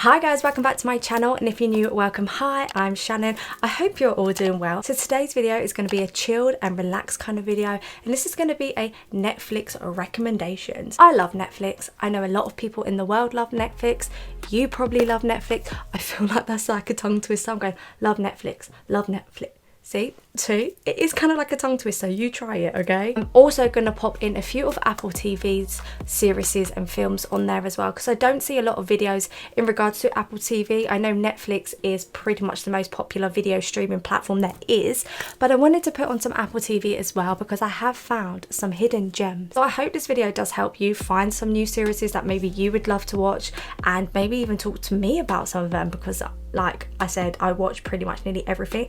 Hi guys, welcome back to my channel, and if you're new, welcome. Hi, I'm Shannon. I hope you're all doing well. So today's video is going to be a chilled and relaxed kind of video, and this is going to be a Netflix recommendations. I love Netflix. I know a lot of people in the world love Netflix. You probably love Netflix. I feel like that's like a tongue twister. I'm going, love Netflix, love Netflix. See, too, it is kind of like a tongue twister. You try it, okay? I'm also going to pop in a few of Apple TV's series and films on there as well, because I don't see a lot of videos in regards to Apple TV. I know Netflix is pretty much the most popular video streaming platform there is, but I wanted to put on some Apple TV as well because I have found some hidden gems. So I hope this video does help you find some new series that maybe you would love to watch, and maybe even talk to me about some of them, because like I said, I watch pretty much nearly everything.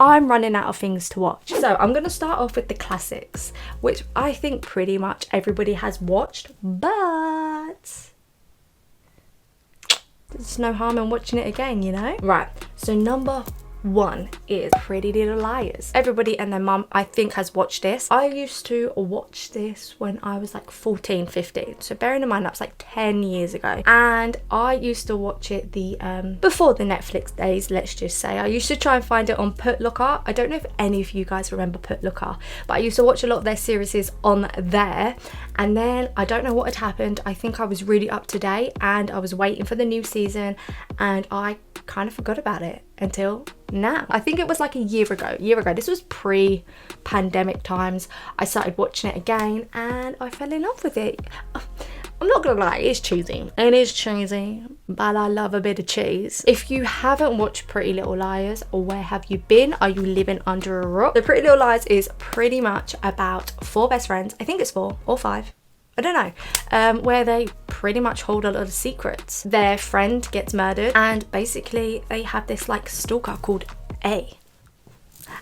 I'm running out of things to watch. So I'm going to start off with the classics, which I think pretty much everybody has watched, but there's no harm in watching it again, you know? Right, so number one is Pretty Little Liars. Everybody and their mum, I think, has watched this. I used to watch this when I was like 14, 15. So bearing in mind that's like 10 years ago. And I used to watch it before the Netflix days, let's just say. I used to try and find it on Put Looker. I don't know if any of you guys remember Put Looker, but I used to watch a lot of their series on there. And then I don't know what had happened. I think I was really up to date and I was waiting for the new season, and I kind of forgot about it until now. I think it was like a year ago. This was pre-pandemic times. I started watching it again and I fell in love with it. I'm not gonna lie, it's cheesy. It is cheesy, but I love a bit of cheese. If you haven't watched Pretty Little Liars, where have you been? Are you living under a rock? The Pretty Little Liars is pretty much about four best friends. I think it's 4 or 5. I don't know, where they pretty much hold a lot of secrets. Their friend gets murdered, and basically they have this like stalker called A.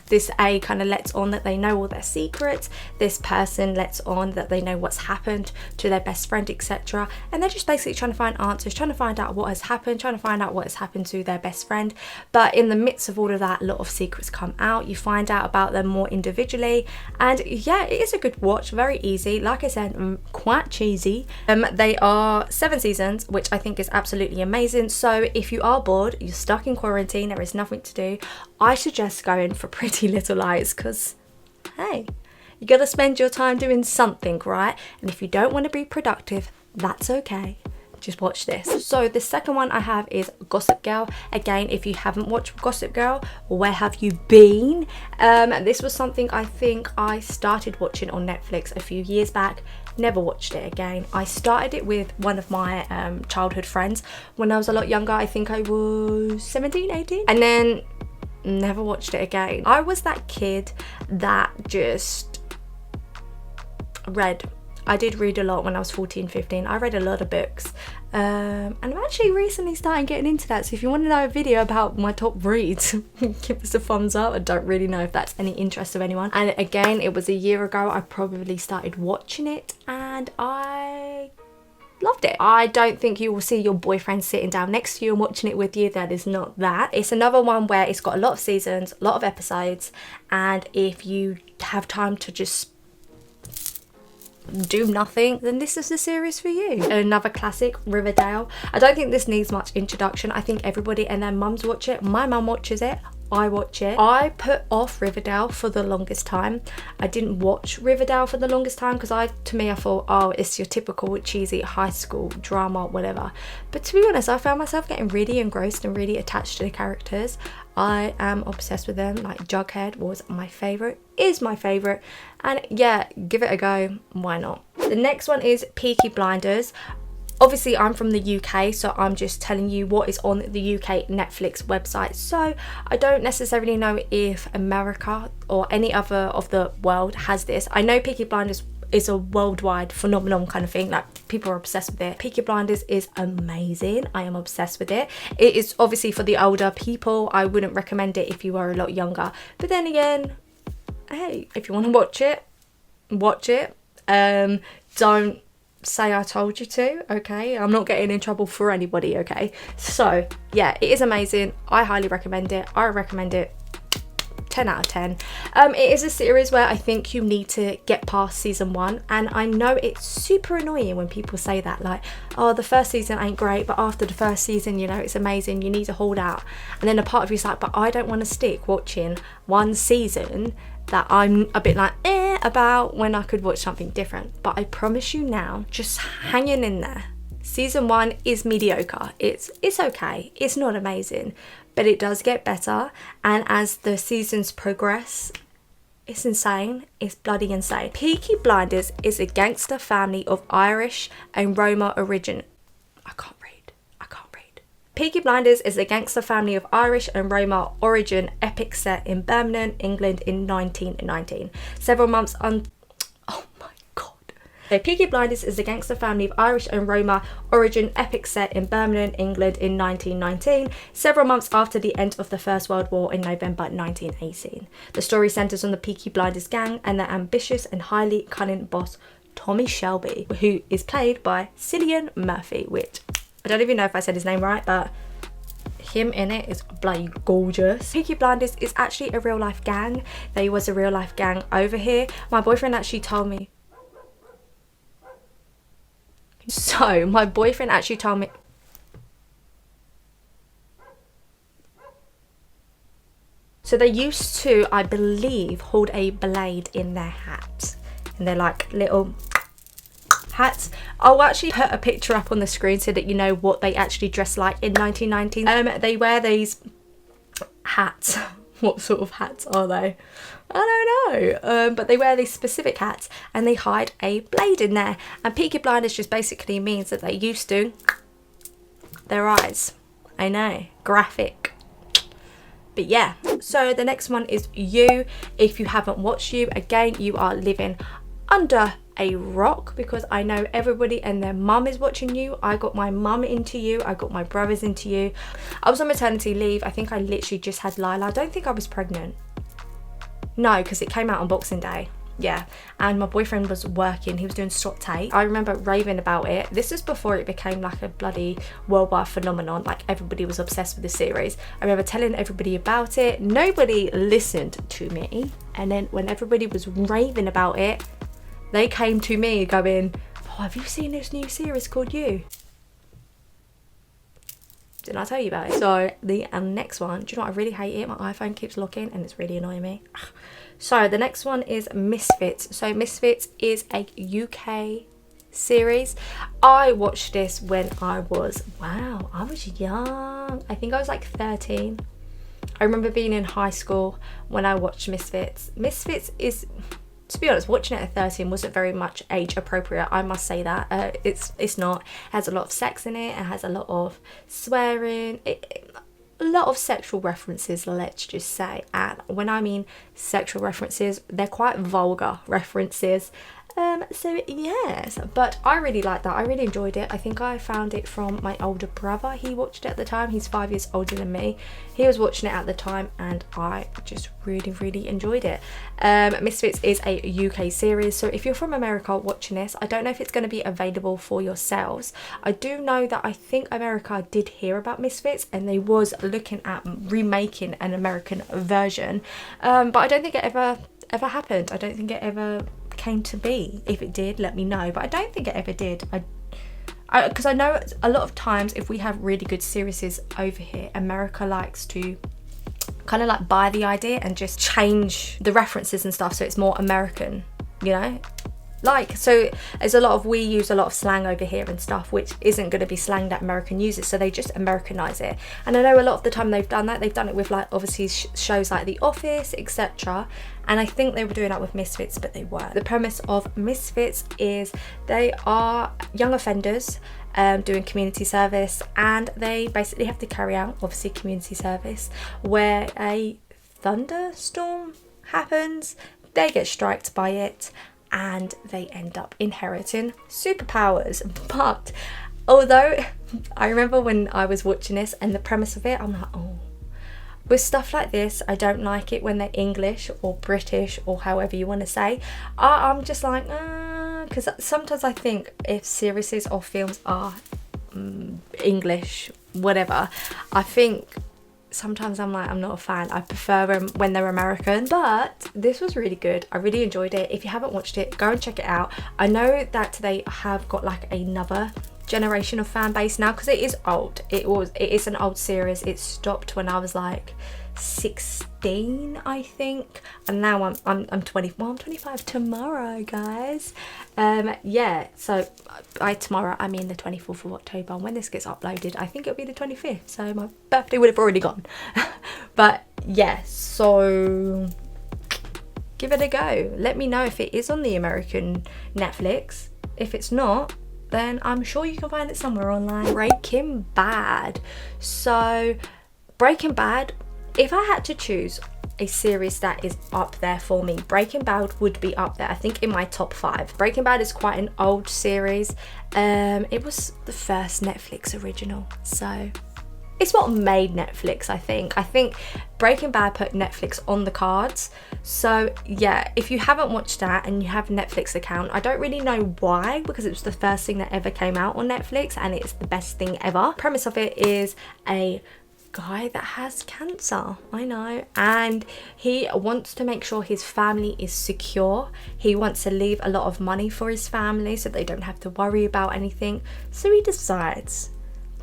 This A kind of lets on that they know all their secrets. This person lets on that they know what's happened to their best friend, etc. And they're just basically trying to find answers, trying to find out what has happened, trying to find out what has happened to their best friend. But in the midst of all of that, a lot of secrets come out. You find out about them more individually. And yeah, it is a good watch, very easy. Like I said, quite cheesy. They are 7 seasons, which I think is absolutely amazing. So if you are bored, you're stuck in quarantine, there is nothing to do, I suggest going for Pretty Little Liars, because hey, you gotta spend your time doing something, right? And if you don't want to be productive, that's okay, just watch this. So the second one I have is Gossip Girl. Again, if you haven't watched Gossip Girl, where have you been? This was something I think I started watching on Netflix a few years back. Never watched it again. I started it with one of my childhood friends when I was a lot younger. I think I was 17, 18, and then never watched it again. I was that kid that just read. I did read a lot when I was 14, 15. I read a lot of books. And I'm actually recently starting getting into that. So if you want to know a video about my top reads, give us a thumbs up. I don't really know if that's any interest of anyone. And again, it was a year ago I probably started watching it, and I loved it. I don't think you will see your boyfriend sitting down next to you and watching it with you. That is not that. It's another one where it's got a lot of seasons, a lot of episodes, and if you have time to just do nothing, then this is the series for you. Another classic, Riverdale. I don't think this needs much introduction. I think everybody and their mums watch it. My mum watches it. I watch it. I put off Riverdale for the longest time. I didn't watch Riverdale for the longest time because I thought, oh, it's your typical cheesy high school drama, whatever. But to be honest, I found myself getting really engrossed and really attached to the characters. I am obsessed with them. Like Jughead was my favourite, is my favourite, and yeah, give it a go, why not? The next one is Peaky Blinders. Obviously, I'm from the UK, so I'm just telling you what is on the UK Netflix website. So I don't necessarily know if America or any other of the world has this. I know Peaky Blinders is a worldwide phenomenon kind of thing, like people are obsessed with it. Peaky Blinders is amazing. I am obsessed with it. It is obviously for the older people. I wouldn't recommend it if you are a lot younger. But then again, hey, if you want to watch it, watch it. Don't say I told you to, okay? I'm not getting in trouble for anybody, okay? So yeah, it is amazing. I highly recommend it. I recommend it 10 out of 10. It is a series where I think you need to get past season 1, and I know it's super annoying when people say that, like, oh, the first season ain't great, but after the first season, you know, it's amazing, you need to hold out. And then a part of you's like, but I don't want to stick watching one season that I'm a bit like about, when I could watch something different. But I promise you now, just hanging in there. Season 1 is mediocre. It's okay. It's not amazing, but it does get better. And as the seasons progress, it's insane. It's bloody insane. Peaky Blinders is a gangster family of Irish and Roma origin. I can't read. Peaky Blinders is a gangster family of Irish and Roma origin epic set in Birmingham, England in 1919. Several months on... Oh my god. So Peaky Blinders is a gangster family of Irish and Roma origin epic set in Birmingham, England in 1919, several months after the end of the First World War in November 1918. The story centres on the Peaky Blinders gang and their ambitious and highly cunning boss, Tommy Shelby, who is played by Cillian Murphy, which... I don't even know if I said his name right, but him in it is bloody gorgeous. Peaky Blinders is actually a real life gang. There was a real life gang over here. My boyfriend actually told me. So my boyfriend actually told me. So they used to, I believe, hold a blade in their hat. And they're like little hats. I'll actually put a picture up on the screen so that you know what they actually dress like in 1919. They wear these hats. What sort of hats are they? I don't know. But they wear these specific hats and they hide a blade in there. And Peaky Blinders just basically means that they used to their eyes. I know, graphic. But yeah, so the next one is You. If you haven't watched You, again, you are living under a rock, because I know everybody and their mum is watching You. I got my mum into You. I got my brothers into You. I was on maternity leave. I think I literally just had Lila. I don't think I was pregnant. No, because it came out on Boxing Day. Yeah, and my boyfriend was working. He was doing stop tape. I remember raving about it. This is before it became like a bloody worldwide phenomenon. Like everybody was obsessed with the series. I remember telling everybody about it. Nobody listened to me. And then when everybody was raving about it, they came to me going, oh, have you seen this new series called You? Didn't I tell you about it? So the next one, do you know what? I really hate it. My iPhone keeps locking and it's really annoying me. So the next one is Misfits. So Misfits is a UK series. I watched this when I was, wow, I was young. I think I was like 13. I remember being in high school when I watched Misfits. Misfits is... To be honest, watching it at 13 wasn't very much age appropriate, I must say that. It's not. It has a lot of sex in it. It has a lot of swearing. A lot of sexual references, let's just say. And when I mean sexual references, they're quite vulgar references. So yes, but I really liked that. I really enjoyed it. I think I found it from my older brother. He watched it at the time. He's 5 years older than me. He was watching it at the time and I just really enjoyed it. Misfits is a UK series, so if you're from America watching this, I don't know if it's going to be available for yourselves. I do know that I think America did hear about Misfits and they was looking at remaking an American version, but I don't think it ever happened. I don't think it ever came to be. If it did, let me know, but I don't think it ever did. Because I know a lot of times if we have really good series over here, America likes to kind of like buy the idea and just change the references and stuff so it's more American, you know? Like, so there's we use a lot of slang over here and stuff which isn't going to be slang that American uses, so they just Americanize it. And I know a lot of the time they've done it with like obviously shows like The Office, etc. And I think they were doing that with Misfits, but they weren't. The premise of Misfits is they are young offenders doing community service, and they basically have to carry out obviously community service where a thunderstorm happens. They get striked by it and they end up inheriting superpowers. But although I remember when I was watching this and the premise of it, I'm like, oh, with stuff like this, I don't like it when they're English or British or however you want to say. I'm just like, because sometimes I think if series or films are English, whatever, I think sometimes I'm like, I'm not a fan. I prefer them when they're American. But this was really good. I really enjoyed it. If you haven't watched it, go and check it out. I know that they have got like another generation of fan base now, because it is old. It is an old series. It stopped when I was like 16, I think, and now I'm 20. Well, I'm 25 tomorrow, guys. Yeah, so by tomorrow I mean the 24th of October, and when this gets uploaded I think it'll be the 25th, so my birthday would have already gone. But yeah, so give it a go. Let me know if it is on the American Netflix. If it's not, then I'm sure you can find it somewhere online. Breaking Bad. So Breaking Bad, if I had to choose a series that is up there for me, Breaking Bad would be up there, I think, in my top 5. Breaking Bad is quite an old series. It was the first Netflix original, so it's what made Netflix, I think. I think Breaking Bad put Netflix on the cards. So yeah, if you haven't watched that and you have a Netflix account, I don't really know why, because it was the first thing that ever came out on Netflix and it's the best thing ever. Premise of it is a guy that has cancer, I know, and he wants to make sure his family is secure. He wants to leave a lot of money for his family so they don't have to worry about anything. So he decides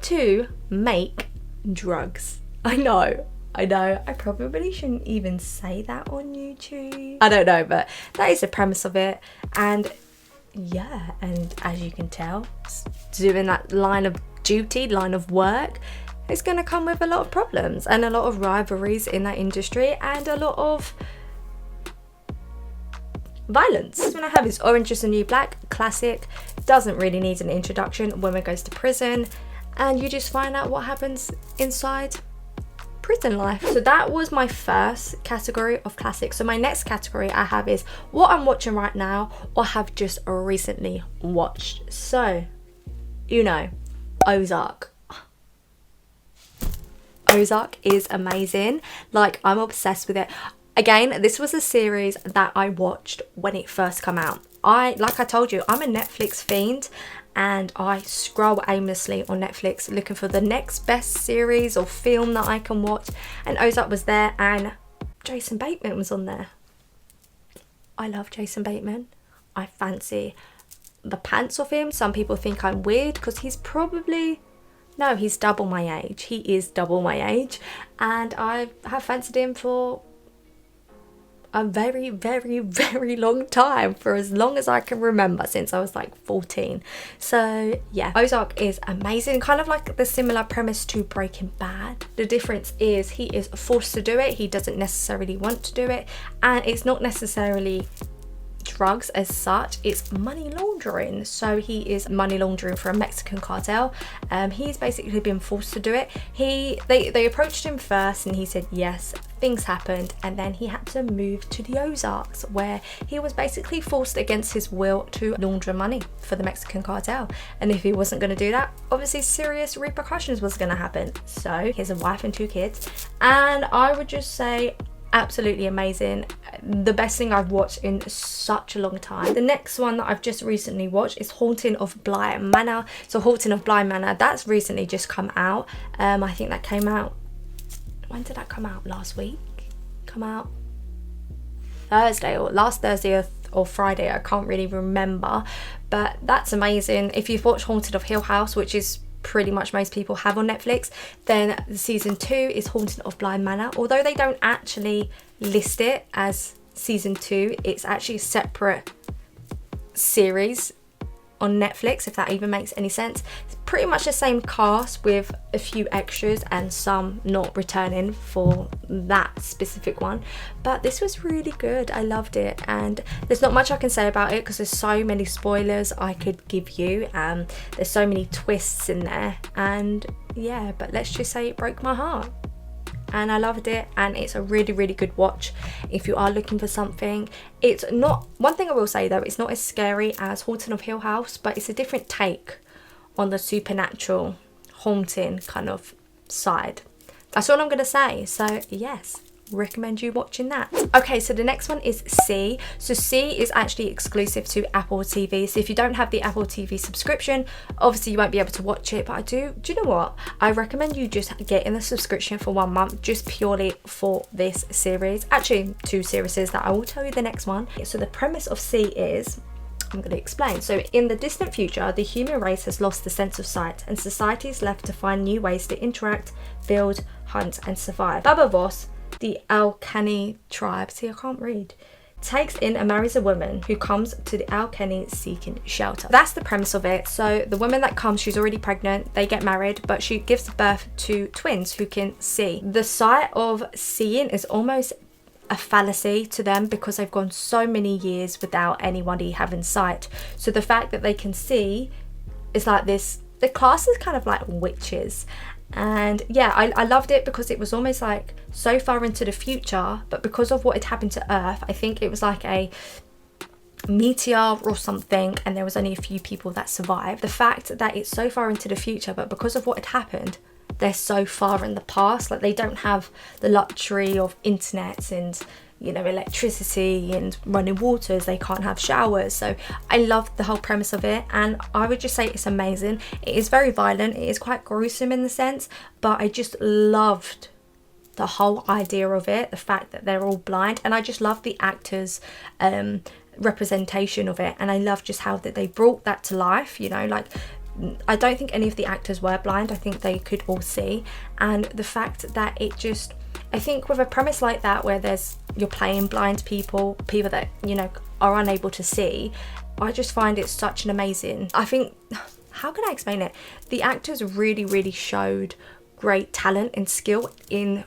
to make drugs. I know, I probably shouldn't even say that on YouTube. I don't know, but that is the premise of it. And yeah, and as you can tell, doing that line of duty, line of work, it's going to come with a lot of problems and a lot of rivalries in that industry and a lot of violence. This one I have is Orange is the New Black, classic, doesn't really need an introduction. Woman goes to prison and you just find out what happens inside prison life. So that was my first category of classics. So my next category I have is what I'm watching right now or have just recently watched. So, you know, Ozark. Ozark is amazing. Like, I'm obsessed with it. Again, this was a series that I watched when it first came out. Like I told you, I'm a Netflix fiend and I scroll aimlessly on Netflix looking for the next best series or film that I can watch, and Ozark was there and Jason Bateman was on there. I love Jason Bateman. I fancy the pants off him. Some people think I'm weird because he's probably... No, he's double my age. He is double my age. And I have fancied him for a very, very, very long time. For as long as I can remember, since I was like 14. So yeah, Ozark is amazing. Kind of like the similar premise to Breaking Bad. The difference is he is forced to do it. He doesn't necessarily want to do it. And it's not necessarily drugs as such, it's money laundering. So he is money laundering for a Mexican cartel. He's basically been forced to do it. They approached him first and he said yes. Things happened and then he had to move to the Ozarks, where he was basically forced against his will to launder money for the Mexican cartel. And if he wasn't going to do that, obviously serious repercussions was going to happen. So he has a wife and 2 kids, and I would just say absolutely amazing. The best thing I've watched in such a long time. The next one that I've just recently watched is Haunting of Bly Manor. So Haunting of Bly Manor, that's recently just come out. I think that came out, when did that come out? Last week? Come out Thursday, or last Thursday or Friday, I can't really remember. But that's amazing. If you've watched Haunted of Hill House, which is pretty much most people have on Netflix, then season 2 is Haunting of Bly Manor. Although they don't actually list it as season 2, it's actually a separate series on Netflix, if that even makes any sense. It's pretty much the same cast with a few extras and some not returning for that specific one. But this was really good. I loved it, and there's not much I can say about it because there's so many spoilers I could give you. There's so many twists in there, and yeah, but let's just say it broke my heart. And I loved it, and it's a really, really good watch if you are looking for something. It's not, one thing I will say though, it's not as scary as Haunting of Hill House, but it's a different take on the supernatural haunting kind of side. That's all I'm going to say. So yes, recommend you watching that. Okay, so the next one is C. So C is actually exclusive to Apple TV. So if you don't have the Apple TV subscription, obviously you won't be able to watch it, but do you know what? I recommend you just get in the subscription for 1 month just purely for this series. Actually, 2 series that I will tell you the next one. So the premise of C is, I'm going to explain. So in the distant future, the human race has lost the sense of sight and society is left to find new ways to interact, build, hunt and survive. Baba Voss, the Alkani tribe, see I can't read, takes in and marries a woman who comes to the Alkani seeking shelter. That's the premise of it. So the woman that comes, she's already pregnant, they get married, but she gives birth to twins who can see. The sight of seeing is almost a fallacy to them because they've gone so many years without anybody having sight. So the fact that they can see is like this, the class is kind of like witches. And yeah, I loved it because it was almost like so far into the future, but because of what had happened to Earth, I think it was like a meteor or something, and there was only a few people that survived. The fact that it's so far into the future, but because of what had happened, they're so far in the past, like they don't have the luxury of internet and, you know, electricity and running waters. They can't have showers. So I loved the whole premise of it, and I would just say it's amazing. It is very violent, it is quite gruesome in the sense, but I just loved the whole idea of it, the fact that they're all blind, and I just love the actors representation of it, and I love just how that they brought that to life, you know, like I don't think any of the actors were blind, I think they could all see. And the fact that it just, I think with a premise like that where you're playing blind people that, you know, are unable to see, I just find it such an amazing, I think, how can I explain it? The actors really showed great talent and skill in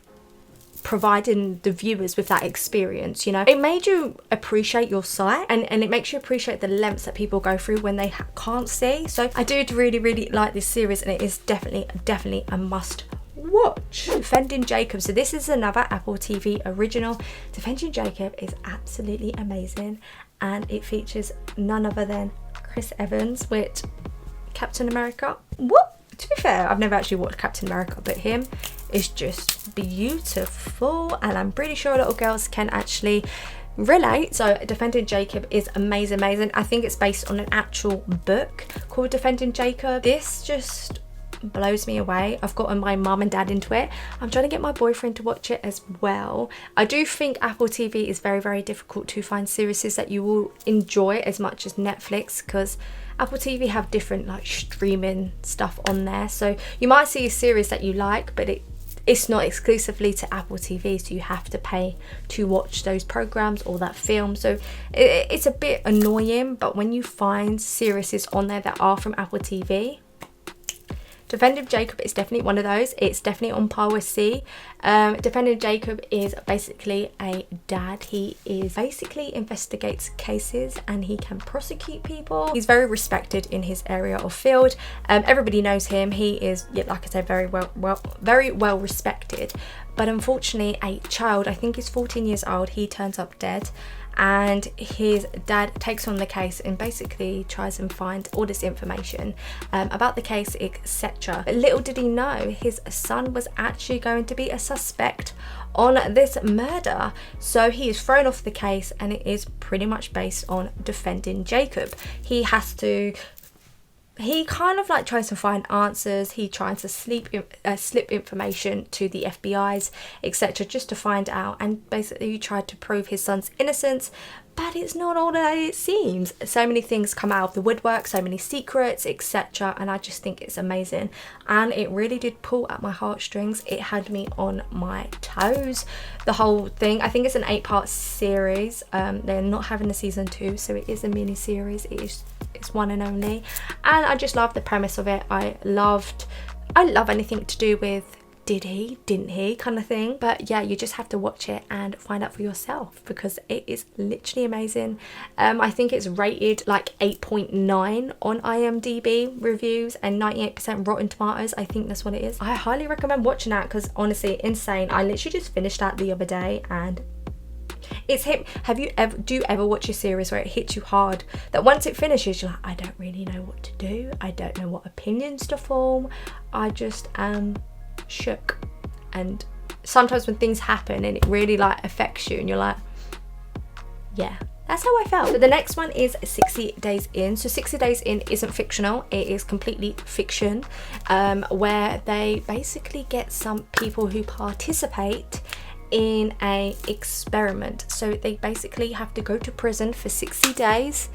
providing the viewers with that experience, you know. It made you appreciate your sight, and it makes you appreciate the lengths that people go through when they can't see. So I did really like this series, and it is definitely a must watch. Defending Jacob. So this is another Apple TV original. Defending Jacob is absolutely amazing, and it features none other than Chris Evans, which Captain America, whoop. To be fair, I've never actually watched Captain America, but him is just beautiful, and I'm pretty sure little girls can actually relate. So Defending Jacob is amazing. I think it's based on an actual book called Defending Jacob. This just blows me away. I've gotten my mum and dad into it. I'm trying to get my boyfriend to watch it as well. I do think Apple TV is very difficult to find series that you will enjoy as much as Netflix, because Apple TV have different like streaming stuff on there, so you might see a series that you like, but it's not exclusively to Apple TV, so you have to pay to watch those programs or that film. So it's a bit annoying, but when you find series on there that are from Apple TV, Defending Jacob is definitely one of those. It's definitely on par with C. Defending Jacob is basically a dad. He basically investigates cases and he can prosecute people. He's very respected in his area of field. Everybody knows him. He is, like I said, very well respected. But unfortunately, a child, I think he's 14 years old, he turns up dead. And his dad takes on the case and basically tries and find all this information about the case, etc. But little did he know his son was actually going to be a suspect on this murder. So he is thrown off the case, and it is pretty much based on Defending Jacob. He kind of like tries to find answers. He tries to slip information to the FBI's, etc., just to find out, and basically he tried to prove his son's innocence, but it's not all that it seems. So many things come out of the woodwork, so many secrets, etc., and I just think it's amazing, and it really did pull at my heartstrings. It had me on my toes, the whole thing. I think it's an 8-part series. They're not having a season 2, so it is a mini series. It's one and only, and I just love the premise of it. I love anything to do with did he, didn't he kind of thing. But yeah, you just have to watch it and find out for yourself, because it is literally amazing. I think it's rated like 8.9 on IMDb reviews and 98% Rotten Tomatoes. I think that's what it is. I highly recommend watching that, because honestly, insane. I literally just finished that the other day, and it's hit. Do you ever watch a series where it hits you hard, that once it finishes you're like, I don't really know what to do, I don't know what opinions to form, I just am shook and sometimes when things happen and it really like affects you and you're like, yeah, that's how I felt. So the next one is 60 Days In. So 60 Days In isn't fictional, it is completely fiction, where they basically get some people who participate in a experiment. So they basically have to go to prison for 60 days,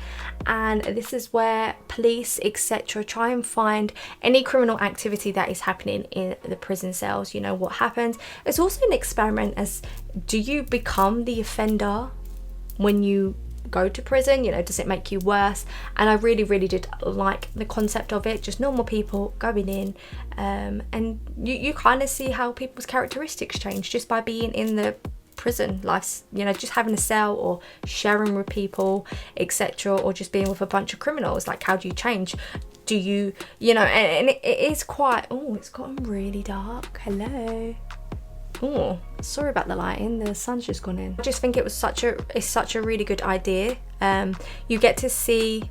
and this is where police etc try and find any criminal activity that is happening in the prison cells. You know what happens. It's also an experiment as, do you become the offender when you go to prison? You know, does it make you worse? And I really did like the concept of it, just normal people going in, and you kind of see how people's characteristics change just by being in the prison life, you know, just having a cell or sharing with people etc, or just being with a bunch of criminals. Like, how do you change? Do you know, and it is quite, oh, it's gotten really dark. Hello. Oh, sorry about the lighting, the sun's just gone in. I just think it's such a really good idea. You get to see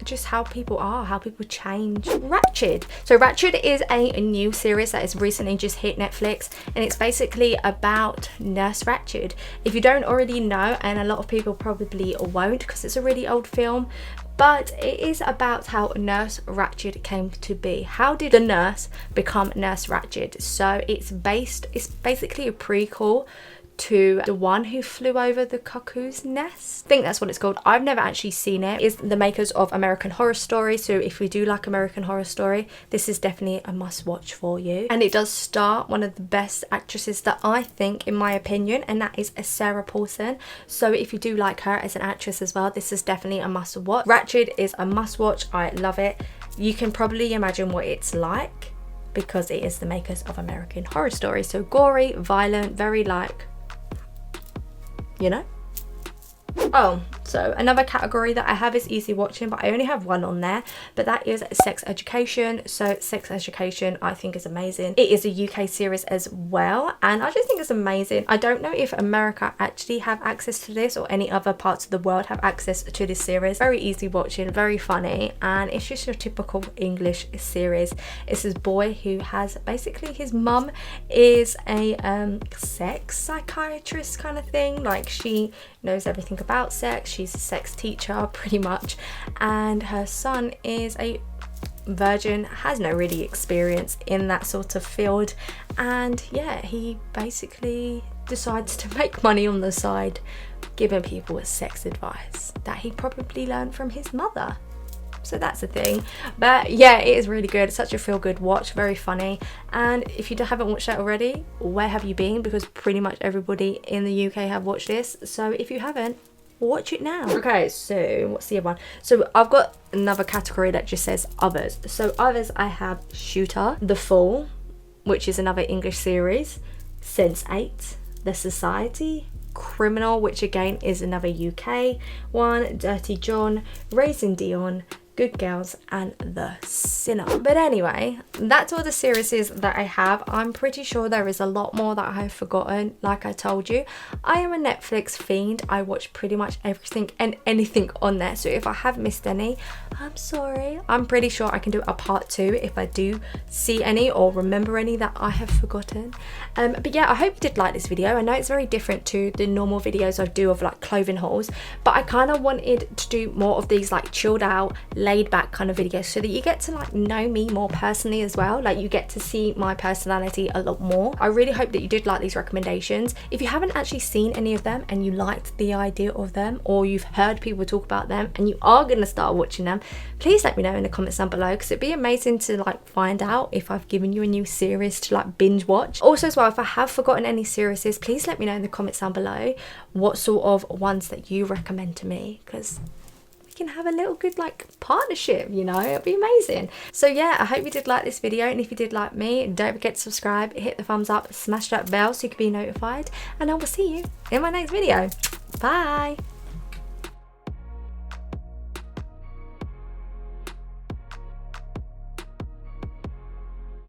just how people are, how people change. Ratchet. So Ratchet is a new series that has recently just hit Netflix, and it's basically about Nurse Ratchet. If you don't already know, and a lot of people probably won't because it's a really old film, but it is about how Nurse Ratchet came to be. How did the nurse become Nurse Ratchet? So it's basically a prequel to The One Who Flew Over the Cuckoo's Nest. I think that's what it's called. I've never actually seen it. It's the makers of American Horror Story, so if we do like American Horror Story, this is definitely a must watch for you. And it does star one of the best actresses that I think, in my opinion, and that is Sarah Paulson. So if you do like her as an actress as well, this is definitely a must watch. Ratchet is a must watch. I love it. You can probably imagine what it's like because it is the makers of American Horror Story. So gory, violent, very like, you know. Oh, so another category that I have is easy watching, but I only have one on there, but that is sex education. So sex education I think is amazing. It is a UK series as well, and I just think it's amazing. I don't know if America actually have access to this or any other parts of the world have access to this series. Very easy watching, very funny, and it's just your typical English series. It's this boy who has basically, his mum is a sex psychiatrist kind of thing. Like, she knows everything about sex. She's a sex teacher pretty much, and her son is a virgin, has no really experience in that sort of field, and yeah, he basically decides to make money on the side giving people sex advice that he probably learned from his mother. So that's the thing. But yeah, it is really good. It's such a feel-good watch, very funny. And if you haven't watched that already, where have you been? Because pretty much everybody in the UK have watched this. So if you haven't, watch it now. Okay, so what's the other one? So I've got another category that just says others. So others, I have Shooter, The Fall, which is another English series, Sense8, The Society, Criminal, which again is another UK one, Dirty John, Raising Dion, Good Girls, and The Sinner. But anyway, that's all the series that I have. I'm pretty sure there is a lot more that I have forgotten. Like I told you, I am a Netflix fiend. I watch pretty much everything and anything on there. So if I have missed any, I'm sorry. I'm pretty sure I can do a part 2 if I do see any or remember any that I have forgotten. But yeah, I hope you did like this video. I know it's very different to the normal videos I do of like clothing hauls, but I kind of wanted to do more of these like chilled out, laid back kind of videos so that you get to like know me more personally as well. Like, you get to see my personality a lot more. I really hope that you did like these recommendations. If you haven't actually seen any of them and you liked the idea of them, or you've heard people talk about them and you are going to start watching them, please let me know in the comments down below, because it'd be amazing to like find out if I've given you a new series to like binge watch. Also as well, if I have forgotten any series, please let me know in the comments down below what sort of ones that you recommend to me, because can have a little good like partnership, you know, it'll be amazing. So yeah, I hope you did like this video, and if you did like me, don't forget to subscribe, hit the thumbs up, smash that bell so you can be notified, and I will see you in my next video. Bye.